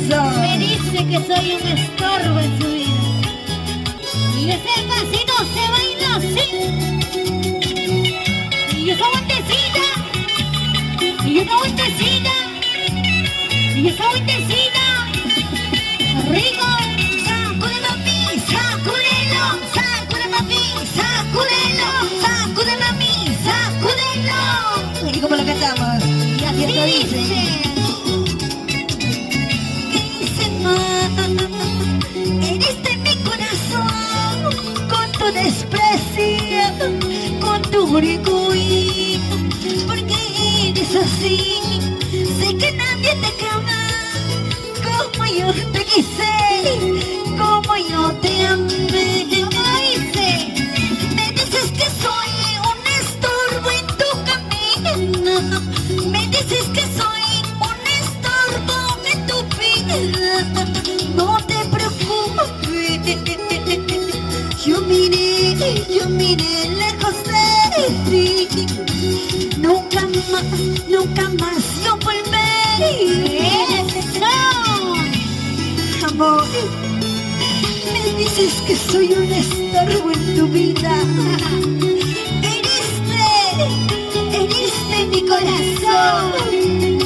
corazón. Me dice que soy un estorbo en su vida. Y ese pasito se baila así. Y esa vueltecita. Y esa vueltecita. Y esa vueltecita. Rico. Sacude mami, sacúdelo, sacude mami, sacúdelo, sacude mami, sacúdelo. ¿Y cómo lo cantamos? Y así esto dice. Dice eres de mi corazón, con tu desprecio, con tu orgullo, porque eres así. Sé que nadie te ama como yo te quise, como yo te amé. ¿Cómo dice? Me dices que soy un estorbo en tu camino. Me dices que soy un estorbo en tu vida. No te preocupes. Yo miré lejos de ti. Nunca más yo volveré. ¡Eso! Amor, me dices que soy un estorbo en tu vida. Eres de mi corazón,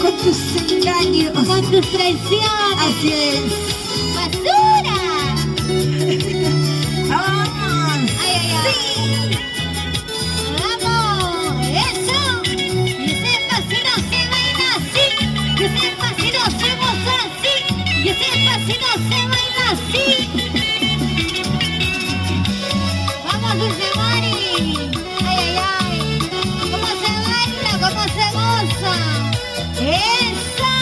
con tus engaños, Con tus traiciones. así es. ¡Basura! ¡Vamos! ¡Ay, ay, ay! ¡Vamos! ¡Eso! Y ese pasito se baila así. Y ese pasito se goza así. Y ese pasito se baila así. ¡Vamos, Dulce Mari! ¡Ay, ay, ay! ¿Cómo se baila? ¿Cómo se goza? ¡Esa!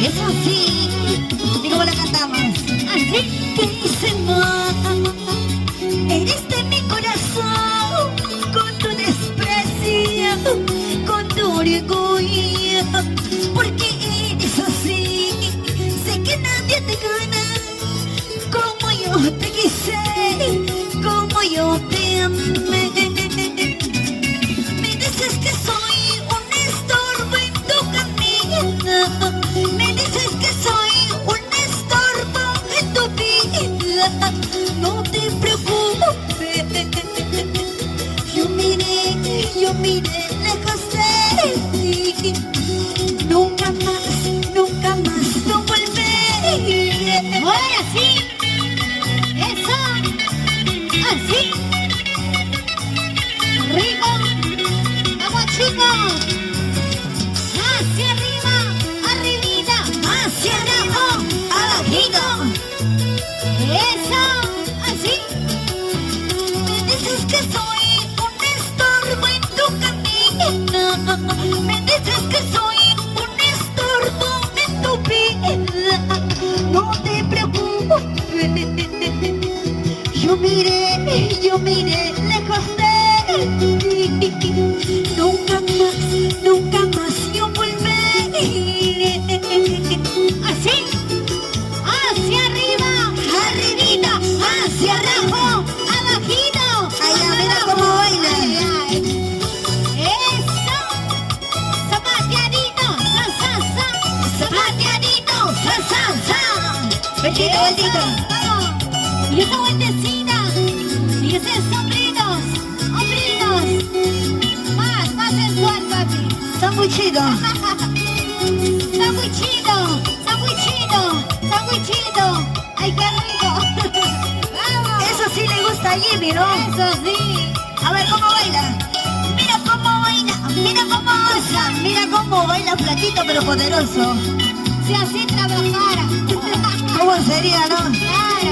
Eso sí. ¿Y cómo la cantamos? Así. ¿Qué dice mamá? Eres de mi corazón, con tu desprecio, con tu orgullo, porque eres así. Sé que nadie te gana como yo te quise, como yo te amé. Me dices que soy un estorbo en tu camino. Me dices que soy un estorbo en tu vida. No te preocupes. Yo miré lejos de ti. Nunca más no volveré. Ahora sí. Eso. Así. Rico. Vamos, chicos. Hacia arriba. Arribita. Hacia abajo, abajito. Eso. Así. Me dices que soy un estorbo en tu camino. Me dices que soy un estorbo en tu vida. No te preocupes. Yo miré lejos de ti. Nunca más yo volveré. Así. Hacia arriba. Arribita, hacia abajo. Abajito. Ay, mira cómo baila. Ay, ay. Eso. Zapateadito. Sa, sa, sa. Zapateadito, sa, sa, sa. Besito, besito. Vamos. Y esa vueltecita. Y esos sombritos. Hombritos. Más sensual, papi. Sanguchito. Sandwichito. Sandwichito. Sandwichito. Ay, qué rico. Vamos. Eso sí le gusta a Jimmy, ¿no? Eso sí. A ver cómo baila. Mira cómo baila, mira cómo goza, mira cómo baila flaquito pero poderoso. Si así trabajara. ¿Cómo sería, no? Claro.